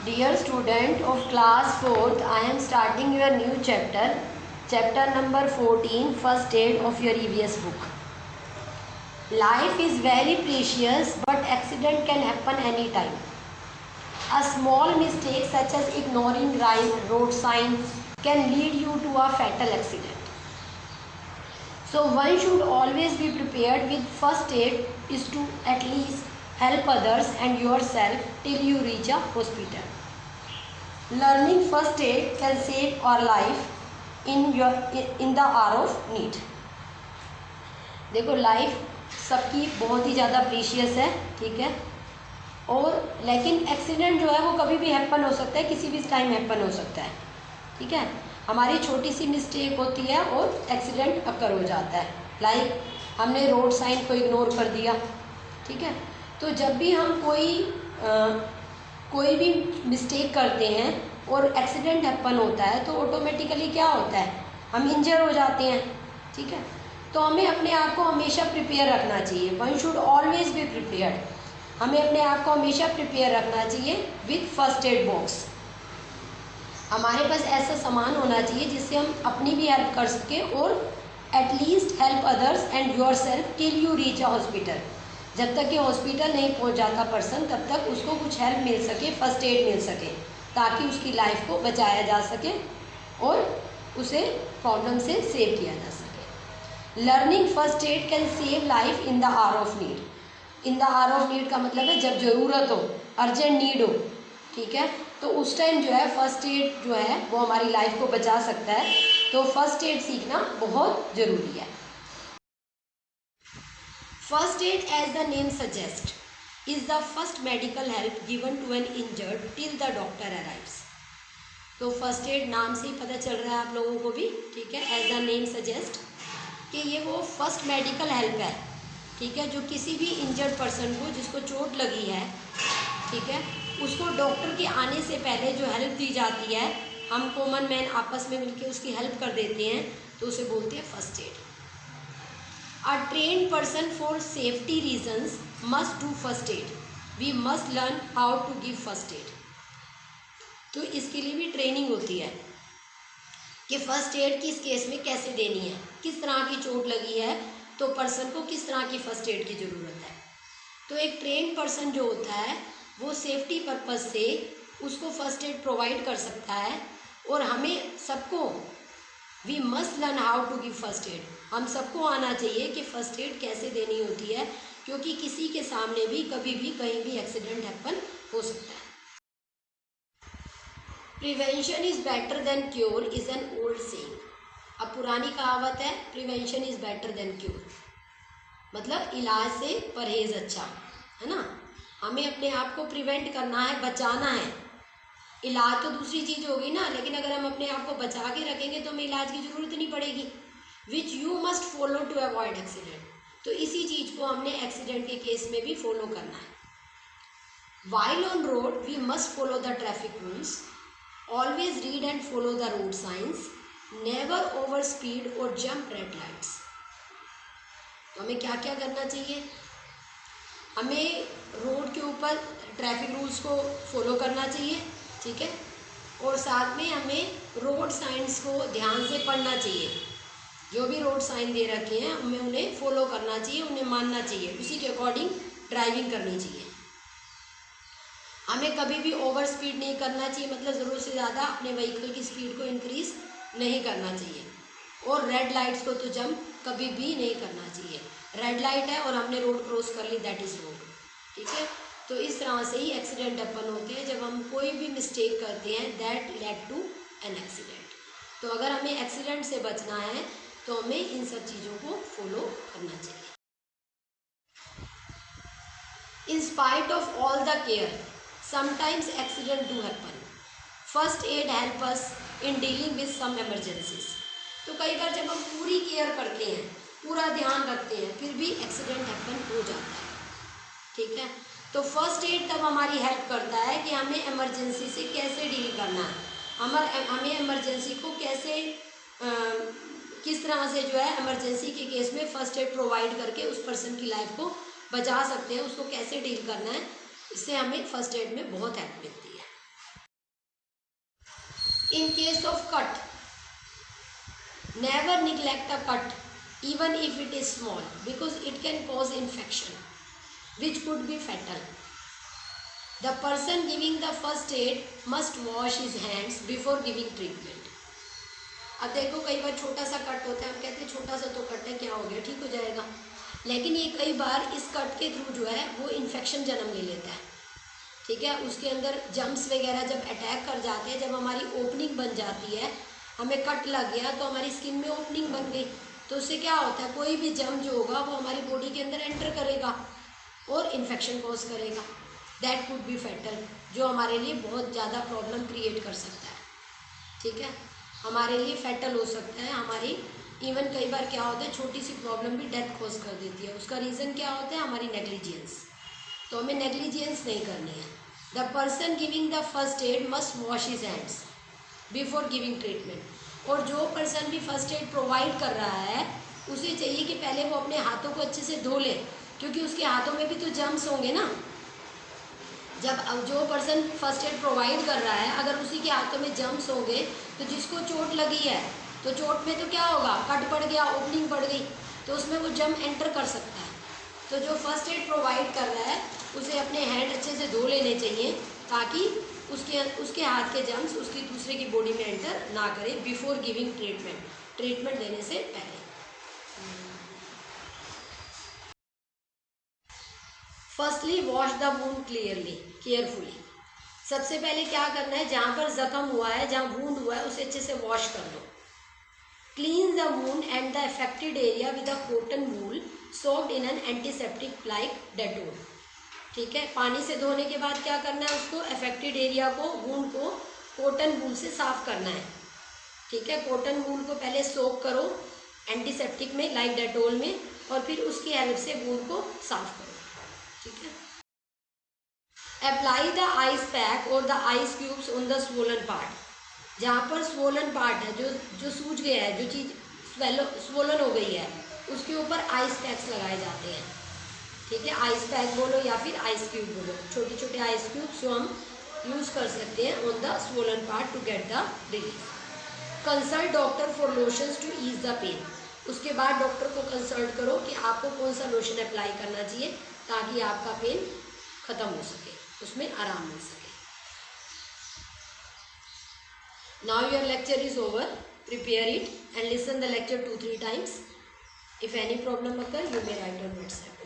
Dear student of class 4th, I am starting your new chapter number 14, first aid of your EVS book. Life is very precious, but accident can happen anytime. A small mistake such as ignoring road signs can lead you to a fatal accident. So one should always be prepared with first aid is to at least help others and yourself till you reach a hospital. Learning first aid can save our life in the hour of need. देखो life सबकी बहुत ही ज़्यादा precious है, ठीक है, और लेकिन accident जो है वो कभी भी हैपन हो सकता है, किसी भी टाइम हैपन हो सकता है, ठीक है। हमारी छोटी सी मिस्टेक होती है और एक्सीडेंट अकर हो जाता है। लाइक हमने रोड साइन को इग्नोर कर दिया, ठीक है। तो जब भी हम कोई भी मिस्टेक करते हैं और एक्सीडेंट हैपन होता है तो ऑटोमेटिकली क्या होता है, हम इंजर हो जाते हैं, ठीक है। तो हमें अपने आप को हमेशा प्रिपेयर रखना चाहिए। One should always be prepared. हमें अपने आप को हमेशा प्रिपेयर रखना चाहिए विथ फर्स्ट एड बॉक्स। हमारे पास ऐसा सामान होना चाहिए जिससे हम अपनी भी हेल्प कर सकें और at least help others and your self till you reach a hospital. जब तक कि हॉस्पिटल नहीं पहुंच जाता पर्सन, तब तक उसको कुछ हेल्प मिल सके, फर्स्ट एड मिल सके, ताकि उसकी लाइफ को बचाया जा सके और उसे प्रॉब्लम से सेव किया जा सके। Learning first aid can save life in the hour of need. In the hour of need का मतलब है जब ज़रूरत हो, अर्जेंट नीड हो, ठीक है, तो उस टाइम जो है फर्स्ट एड जो है वो हमारी लाइफ को बचा सकता है। तो फर्स्ट एड सीखना बहुत ज़रूरी है। First aid, as the name suggest, is the first medical help given to an injured till the doctor arrives. तो फर्स्ट एड नाम से ही पता चल रहा है आप लोगों को भी, ठीक है, एज द नेम सजेस्ट, कि ये वो फर्स्ट मेडिकल हेल्प है, ठीक है, जो किसी भी इंजर्ड पर्सन को जिसको चोट लगी है, ठीक है, उसको डॉक्टर के आने से पहले जो हेल्प दी जाती है, हम कॉमन मैन आपस में मिलकर उसकी हेल्प कर देते हैं, तो उसे बोलते हैं first aid. A trained person for safety reasons must do first aid. We must learn how to give first aid. तो इसके लिए भी ट्रेनिंग होती है कि फर्स्ट एड किस केस में कैसे देनी है, किस तरह की चोट लगी है तो पर्सन को किस तरह की फर्स्ट एड की ज़रूरत है। तो एक ट्रेन पर्सन जो होता है वो सेफ्टी पर्पस से उसको फर्स्ट एड प्रोवाइड कर सकता है। और हमें सबको we must learn how to give first aid. हम सबको आना चाहिए कि फर्स्ट एड कैसे देनी होती है, क्योंकि किसी के सामने भी कभी भी कहीं भी एक्सीडेंट हैपन हो सकता है। Prevention is better than cure is an old saying. अब पुरानी कहावत है, prevention is better than cure, मतलब इलाज से परहेज अच्छा है ना। हमें अपने आप को प्रिवेंट करना है, बचाना है। इलाज तो दूसरी चीज़ होगी ना, लेकिन अगर हम अपने आप को बचा के रखेंगे तो हमें इलाज की ज़रूरत नहीं पड़ेगी। Which you must follow to avoid accident. तो इसी चीज़ को हमने एक्सीडेंट के केस में भी फॉलो करना है। While on road we must follow the traffic rules, always read and follow the road signs, never over speed और जंप रेड लाइट्स। तो हमें क्या क्या करना चाहिए, हमें रोड के ऊपर ट्रैफिक रूल्स को फॉलो करना चाहिए, ठीक है, और साथ में हमें रोड साइंस को ध्यान से पढ़ना चाहिए। जो भी रोड साइन दे रखे हैं हमें उन्हें फॉलो करना चाहिए, उन्हें मानना चाहिए, उसी के अकॉर्डिंग ड्राइविंग करनी चाहिए। हमें कभी भी ओवर स्पीड नहीं करना चाहिए, मतलब ज़रूरत से ज़्यादा अपने व्हीकल की स्पीड को इंक्रीज नहीं करना चाहिए। और रेड लाइट्स को तो जंप कभी भी नहीं करना चाहिए। रेड लाइट है और हमने रोड क्रॉस कर ली, दैट इज़ रॉन्ग, ठीक है। तो इस तरह से ही एक्सीडेंट हैपन होते हैं, जब हम कोई भी मिस्टेक करते हैं that led to an accident. तो अगर हमें एक्सीडेंट से बचना है तो हमें इन सब चीज़ों को फॉलो करना चाहिए। In spite of all the care sometimes accident do happen. First aid help us in dealing with some emergencies. तो कई बार जब हम पूरी केयर करते हैं, पूरा ध्यान रखते हैं, फिर भी एक्सीडेंट हैपन हो जाता है, ठीक है। तो फर्स्ट एड तब हमारी हेल्प करता है कि हमें इमरजेंसी से कैसे डील करना है, हमें इमरजेंसी को कैसे किस तरह से जो है इमरजेंसी के केस में फर्स्ट एड प्रोवाइड करके उस पर्सन की लाइफ को बचा सकते हैं, उसको कैसे डील करना है, इससे हमें फर्स्ट एड में बहुत हेल्प मिलती है। In case of cut, never neglect a cut even if it is small because it can cause infection which could be fatal. The person giving the first aid must wash his hands before giving treatment. अब देखो कई बार छोटा सा cut होता है, हम कहते हैं छोटा सा तो कट है, क्या हो गया, ठीक हो जाएगा, लेकिन ये कई बार इस कट के थ्रू जो है वो इन्फेक्शन जन्म ले लेता है, ठीक है। उसके अंदर जम्स वगैरह जब अटैक कर जाते हैं, जब हमारी ओपनिंग बन जाती है, हमें कट लग गया तो हमारी स्किन में ओपनिंग बन गई, तो उससे क्या होता है, कोई भी जम जो होगा वो हमारी बॉडी के अंदर एंटर करेगा और इन्फेक्शन कॉज करेगा। दैट कुड बी फैटल, जो हमारे लिए बहुत ज़्यादा प्रॉब्लम क्रिएट कर सकता है, ठीक है, हमारे लिए फैटल हो सकता है। हमारी इवन कई बार क्या होता है, छोटी सी प्रॉब्लम भी डेथ कॉज कर देती है। उसका रीज़न क्या होता है, हमारी नेग्लिजियंस, तो हमें नेग्लिजियंस नहीं करनी है। The person giving the first aid must wash his hands before giving treatment. और जो पर्सन भी फर्स्ट एड प्रोवाइड कर रहा है उसे चाहिए कि पहले वो अपने हाथों को अच्छे से धो ले, क्योंकि उसके हाथों में भी तो जर्म्स होंगे ना। जब जो पर्सन फर्स्ट एड प्रोवाइड कर रहा है अगर उसी के हाथों में जर्म्स होंगे तो जिसको चोट लगी है तो चोट में तो क्या होगा, कट पड़ गया, ओपनिंग पड़ गई, तो उसमें वो जर्म एंटर कर सकता है। तो जो फर्स्ट एड प्रोवाइड कर रहा है उसे अपने हैंड अच्छे से धो लेने चाहिए ताकि उसके हाथ के जर्म्स उसकी दूसरे की बॉडी में एंटर ना करे बिफोर गिविंग ट्रीटमेंट देने से पहले। Firstly wash the wound carefully. सबसे पहले क्या करना है, जहाँ पर जख्म हुआ है, जहाँ वूंड हुआ है, उसे अच्छे से वॉश कर लो। Clean the wound and the affected area with a cotton wool soaked in an antiseptic like Dettol, ठीक है। पानी से धोने के बाद क्या करना है, उसको अफेक्टेड एरिया को, वूंड को कॉटन वूल से साफ करना है, ठीक है। कॉटन वूल को पहले सोक करो एंटीसेप्टिक में लाइक डेटोल में, और फिर उसकी हेल्प से वूंड को साफ करो, ठीक है। अप्लाई द आइस पैक और the ice cubes on the swollen part. जहाँ पर स्वोलन पार्ट है, जो सूज गया है, जो चीज़ स्वोलन हो गई है, उसके ऊपर आइस पैक्स लगाए जाते हैं, ठीक है। आइस पैक बोलो या फिर आइस क्यूब बोलो, छोटे छोटे आइस क्यूब्स जो हम यूज़ कर सकते हैं on the swollen part to get the relief. Consult doctor for lotions to ease the pain. उसके बाद डॉक्टर को कंसल्ट करो कि आपको कौन सा लोशन अप्लाई करना चाहिए ताकि आपका पेन ख़त्म हो सके, उसमें आराम मिल सके। Now your lecture is over. Prepare it and listen the lecture 2-3 times. If any problem occur, you may write on WhatsApp.